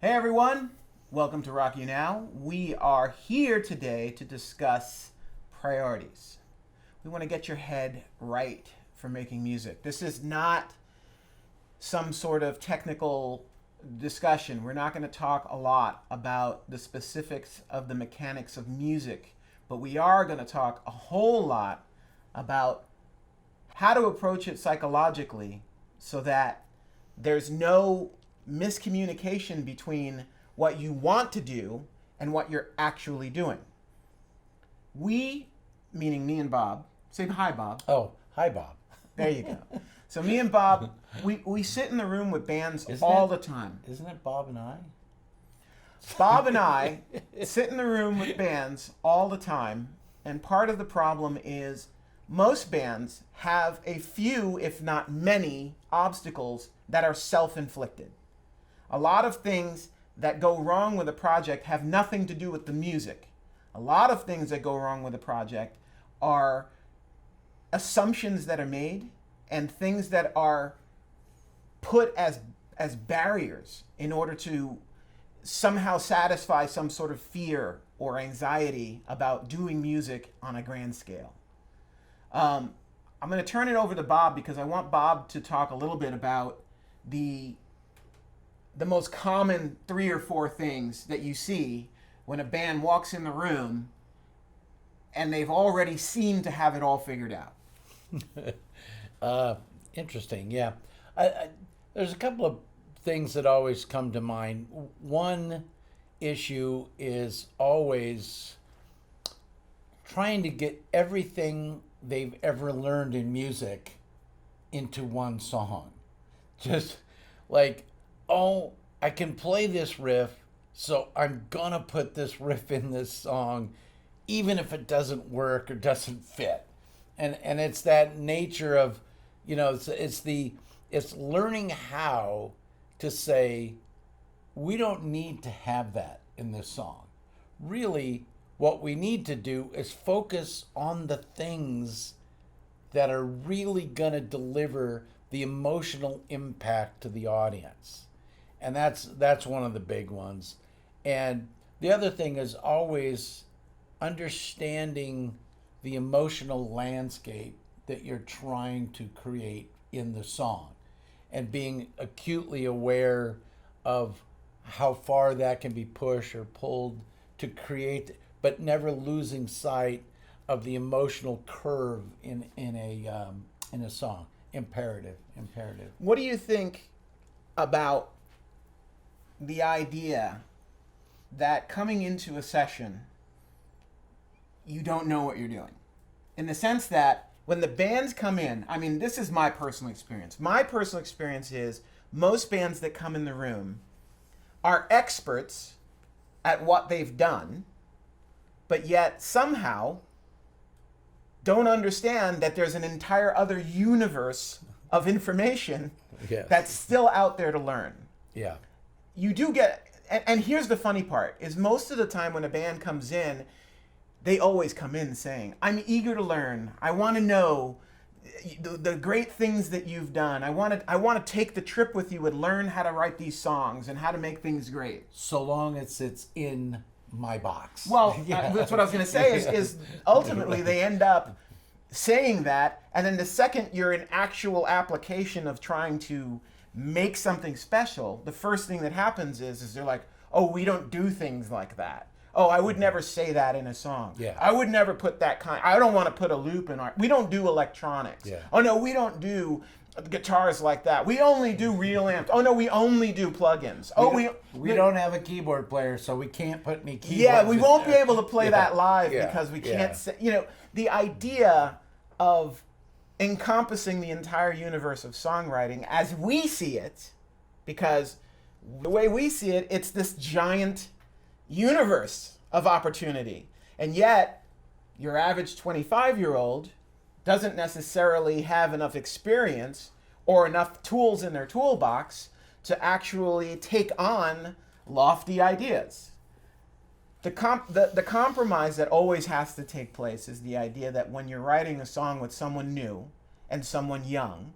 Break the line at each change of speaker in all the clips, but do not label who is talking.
Hey everyone, welcome to Rock You Now. We are here today to discuss priorities. We want to get your head right for making music. This is not some sort of technical discussion. We're not going to talk a lot about the specifics of the mechanics of music, but we are going to talk a whole lot about how to approach it psychologically so that there's no miscommunication between what you want to do and what you're actually doing. We, meaning me and Bob, say hi, Bob.
Oh, hi, Bob.
There you go. So me and Bob, we sit in the room with bands all the time.
Isn't it Bob and I?
Bob and I sit in the room with bands all the time, and part of the problem is most bands have a few, if not many, obstacles that are self-inflicted. A lot of things that go wrong with a project have nothing to do with the music. A lot of things that go wrong with a project are assumptions that are made and things that are put as barriers in order to somehow satisfy some sort of fear or anxiety about doing music on a grand scale. I'm going to turn it over to Bob because I want Bob to talk a little bit about the most common 3 or 4 things that you see when a band walks in the room and they've already seemed to have it all figured out.
Interesting, yeah. There's a couple of things that always come to mind. One issue is always trying to get everything they've ever learned in music into one song. Just like, oh, I can play this riff, so I'm gonna put this riff in this song, even if it doesn't work or doesn't fit. And it's that nature of, it's learning how to say, we don't need to have that in this song. Really, what we need to do is focus on the things that are really gonna deliver the emotional impact to the audience. And that's one of the big ones. And the other thing is always understanding the emotional landscape that you're trying to create in the song and being acutely aware of how far that can be pushed or pulled to create, but never losing sight of the emotional curve in a song. Imperative.
What do you think about the idea that coming into a session, you don't know what you're doing? In the sense that when the bands come in, I mean, this is my personal experience. My personal experience is most bands that come in the room are experts at what they've done, but yet somehow don't understand that there's an entire other universe of information that's still out there to learn.
Yeah.
You do get, and here's the funny part, is most of the time when a band comes in, they always come in saying, I'm eager to learn. I want to know the great things that you've done. I want to take the trip with you and learn how to write these songs and how to make things great.
So long as it's in my box.
Well, that's what I was going to say is ultimately they end up saying that, and then the second you're in actual application of trying to make something special, the first thing that happens is they're like, oh, we don't do things like that. Oh, I would never say that in a song.
Yeah.
I would never put that kind. I don't want to put a loop in our. We don't do electronics.
Yeah.
Oh no, we don't do guitars like that. We only do real amps. Oh no, we only do plugins.
We don't have a keyboard player, so we can't put any keyboards.
Yeah, we won't
there.
be able to play that live
Yeah.
because we
Yeah.
can't say. The idea of encompassing the entire universe of songwriting as we see it, because the way we see it, it's this giant universe of opportunity. And yet, your average 25-year-old doesn't necessarily have enough experience or enough tools in their toolbox to actually take on lofty ideas. The compromise that always has to take place is the idea that when you're writing a song with someone new and someone young,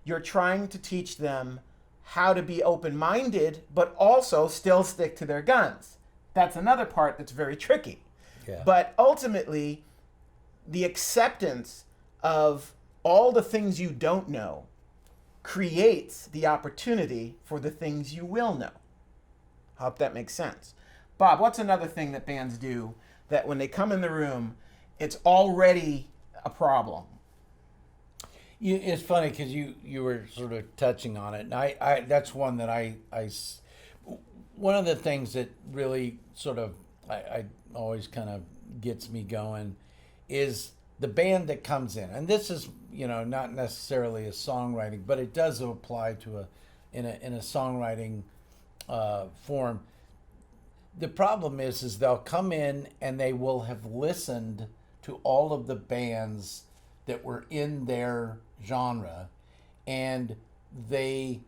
you're trying to teach them how to be open-minded, but also still stick to their guns. That's another part that's very tricky.
Yeah.
But ultimately, the acceptance of all the things you don't know creates the opportunity for the things you will know. Hope that makes sense. Bob, what's another thing that bands do that when they come in the room, it's already a problem?
It's funny because you were sort of touching on it, and I that's one that one of the things that really sort of I always kind of gets me going is the band that comes in, and this is not necessarily a songwriting, but it does apply to in a songwriting form. The problem is they'll come in and they will have listened to all of the bands that were in their genre, and they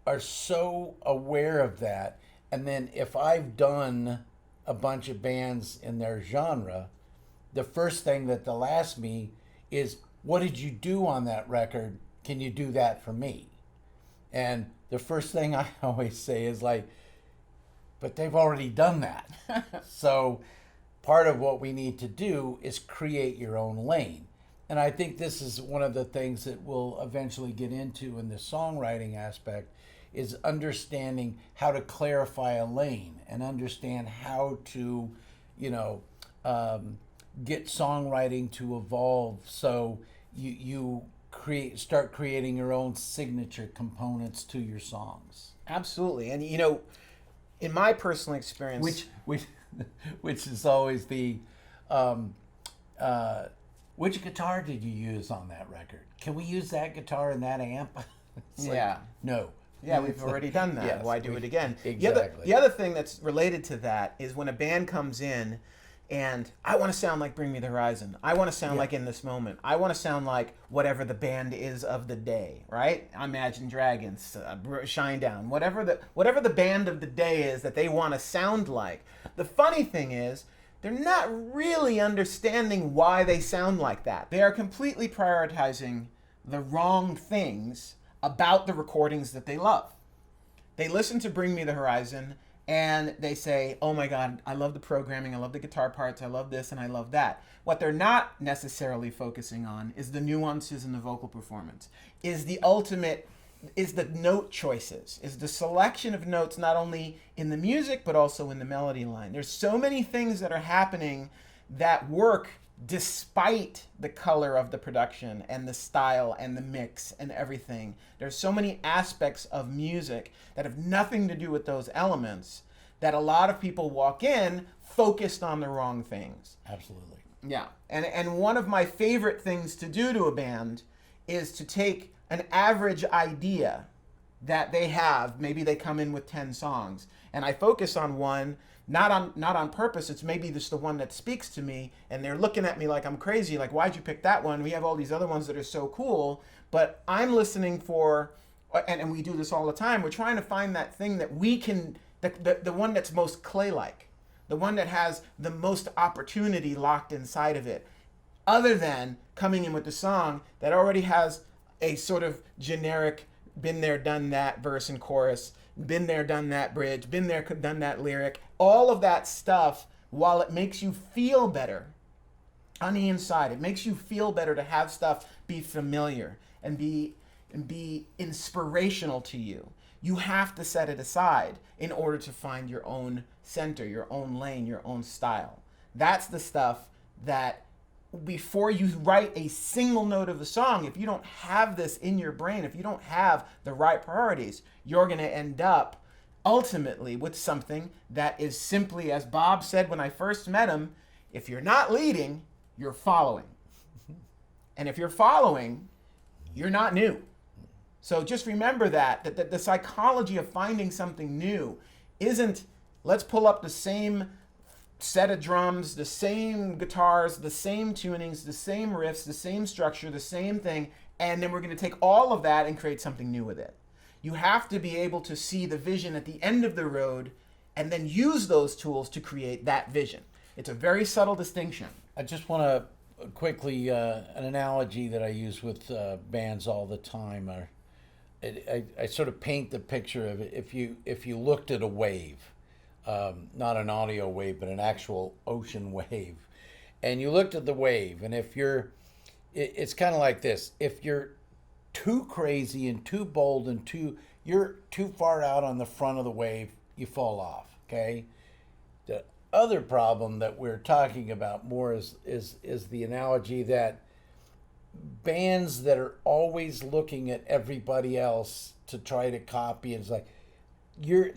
are so aware of that. And then if I've done a bunch of bands in their genre, the first thing that they'll ask me is, what did you do on that record? Can you do that for me? And the first thing I always say is like, but they've already done that. So part of what we need to do is create your own lane. And I think this is one of the things that we'll eventually get into in the songwriting aspect, is understanding how to clarify a lane and understand how to, get songwriting to evolve so you start creating your own signature components to your songs.
Absolutely. And in my personal experience,
which is always the which guitar did you use on that record? Can we use that guitar and that amp?
Yeah.
No.
Yeah, we've already done that.
Yes,
Why do it again?
Exactly.
The other thing that's related to that is when a band comes in and I want to sound like Bring Me the Horizon. I want to sound like In This Moment. I want to sound like whatever the band is of the day, right? Imagine Dragons, Shinedown, whatever the band of the day is that they want to sound like. The funny thing is, they're not really understanding why they sound like that. They are completely prioritizing the wrong things about the recordings that they love. They listen to Bring Me the Horizon and they say, oh my God, I love the programming, I love the guitar parts, I love this and I love that. What they're not necessarily focusing on is the nuances in the vocal performance, is the note choices, is the selection of notes not only in the music but also in the melody line. There's so many things that are happening that work despite the color of the production and the style and the mix and everything. There's so many aspects of music that have nothing to do with those elements that a lot of people walk in focused on the wrong things.
Absolutely.
Yeah. And one of my favorite things to do to a band is to take an average idea that they have. Maybe they come in with 10 songs and I focus on one, not on purpose. It's maybe just the one that speaks to me and they're looking at me like I'm crazy. Like, why'd you pick that one? We have all these other ones that are so cool, but I'm listening for, and we do this all the time. We're trying to find that thing that we can, the one that's most clay-like, the one that has the most opportunity locked inside of it, other than coming in with the song that already has a sort of generic, been there, done that verse and chorus, been there, done that bridge, been there, done that lyric. All of that stuff, while it makes you feel better on the inside, it makes you feel better to have stuff be familiar and be inspirational to you. You have to set it aside in order to find your own center, your own lane, your own style. That's the stuff that before you write a single note of a song, if you don't have this in your brain, if you don't have the right priorities, you're going to end up ultimately with something that is simply, as Bob said when I first met him, if you're not leading, you're following. And if you're following, you're not new. So just remember that the psychology of finding something new isn't, let's pull up the same set of drums, the same guitars, the same tunings, the same riffs, the same structure, the same thing, and then we're going to take all of that and create something new with it. You have to be able to see the vision at the end of the road and then use those tools to create that vision. It's a very subtle distinction.
I just want to quickly, an analogy that I use with bands all the time I sort of paint the picture of it. If you looked at a wave, not an audio wave, but an actual ocean wave, and you looked at the wave, and it's kind of like this. If you're too crazy and too bold and you're too far out on the front of the wave, you fall off. Okay. The other problem that we're talking about more is the analogy that bands that are always looking at everybody else to try to copy, it's like you're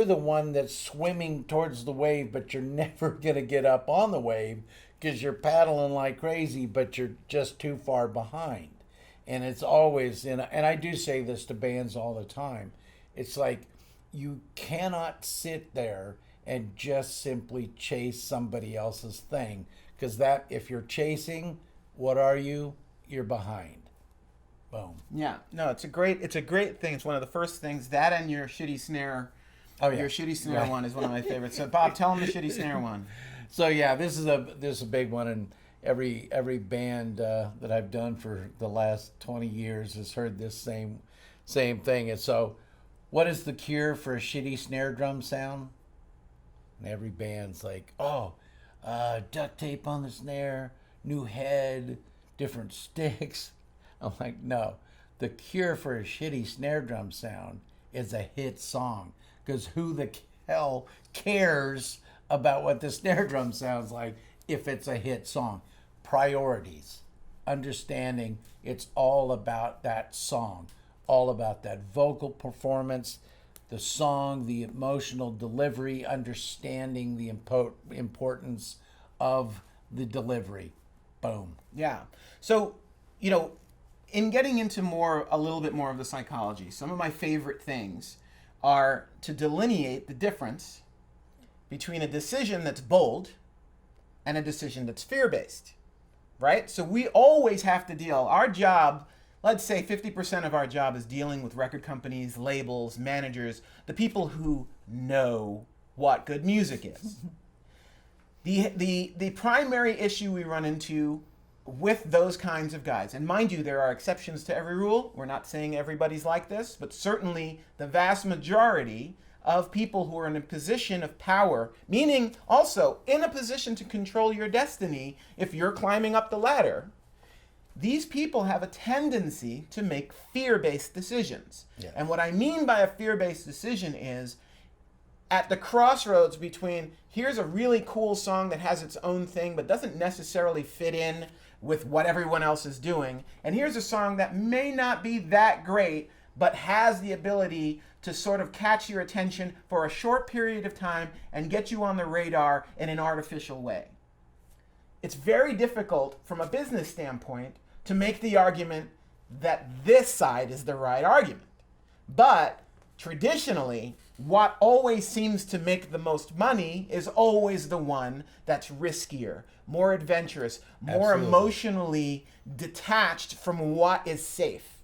the one that's swimming towards the wave, but you're never going to get up on the wave because you're paddling like crazy, but you're just too far behind. And it's always, and I do say this to bands all the time, it's like you cannot sit there and just simply chase somebody else's thing, because that, if you're chasing, what are you? You're behind. Boom.
Yeah. No, it's a great thing. It's one of the first things. That and your shitty snare.
Oh yeah.
Your shitty snare one is one of my favorites. So Bob, tell them the shitty snare one.
So yeah, this is a big one, and every band that I've done for the last 20 years has heard this same thing. And so, what is the cure for a shitty snare drum sound? And every band's like, duct tape on the snare, new head, different sticks. I'm like, no. The cure for a shitty snare drum sound is a hit song. Because who the hell cares about what the snare drum sounds like if it's a hit song? Priorities. Understanding it's all about that song. All about that vocal performance, the song, the emotional delivery, understanding the importance of the delivery. Boom.
Yeah. So, in getting into a little bit more of the psychology, some of my favorite things are to delineate the difference between a decision that's bold and a decision that's fear-based, right? So we always have to our job, let's say 50% of our job is dealing with record companies, labels, managers, the people who know what good music is. The primary issue we run into with those kinds of guys, and mind you, there are exceptions to every rule. We're not saying everybody's like this, but certainly the vast majority of people who are in a position of power, meaning also in a position to control your destiny if you're climbing up the ladder, these people have a tendency to make fear-based decisions.
Yeah.
And what I mean by a fear-based decision is at the crossroads between here's a really cool song that has its own thing but doesn't necessarily fit in with what everyone else is doing, and here's a song that may not be that great but has the ability to sort of catch your attention for a short period of time and get you on the radar in an artificial way. It's very difficult from a business standpoint to make the argument that this side is the right argument. But traditionally, what always seems to make the most money is always the one that's riskier, more adventurous, more
Absolutely.
emotionally detached from what is safe.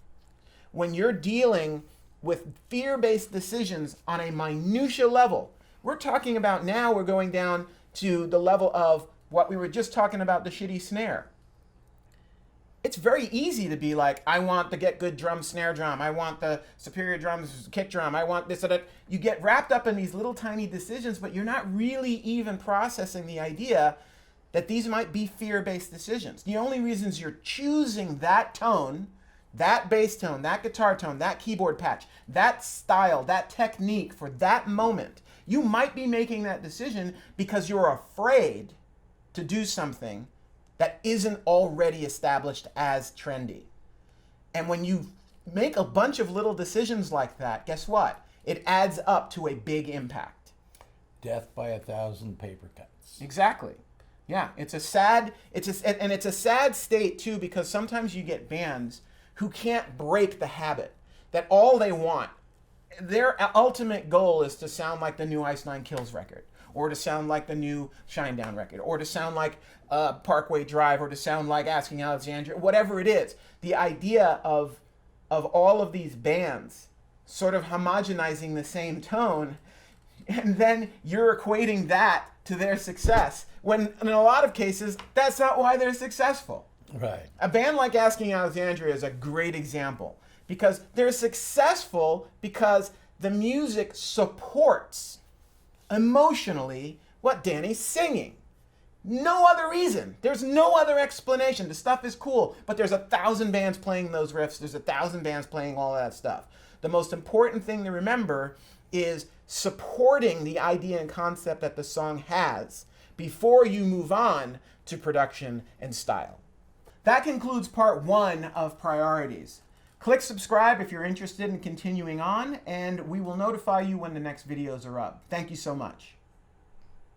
When you're dealing with fear-based decisions on a minutia level, we're talking about now we're going down to the level of what we were just talking about, the shitty snare. It's very easy to be like, I want the get good drum, snare drum. I want the superior drums, kick drum. I want this or that. You get wrapped up in these little tiny decisions, but you're not really even processing the idea that these might be fear-based decisions. The only reasons you're choosing that tone, that bass tone, that guitar tone, that keyboard patch, that style, that technique for that moment, you might be making that decision because you're afraid to do something that isn't already established as trendy. And when you make a bunch of little decisions like that, guess what? It adds up to a big impact.
Death by 1,000 paper cuts.
Exactly. Yeah, it's a sad state too, because sometimes you get bands who can't break the habit that all they want, their ultimate goal is to sound like the new Ice Nine Kills record, or to sound like the new Shinedown record, or to sound like Parkway Drive, or to sound like Asking Alexandria, whatever it is. The idea of all of these bands sort of homogenizing the same tone, and then you're equating that to their success, when in a lot of cases, that's not why they're successful.
Right.
A band like Asking Alexandria is a great example. because they're successful because the music supports emotionally what Danny's singing. No other reason. There's no other explanation. The stuff is cool, but there's 1,000 bands playing those riffs. There's 1,000 bands playing all that stuff. The most important thing to remember is supporting the idea and concept that the song has before you move on to production and style. That concludes part 1 of priorities. Click subscribe if you're interested in continuing on, and we will notify you when the next videos are up. Thank you so much.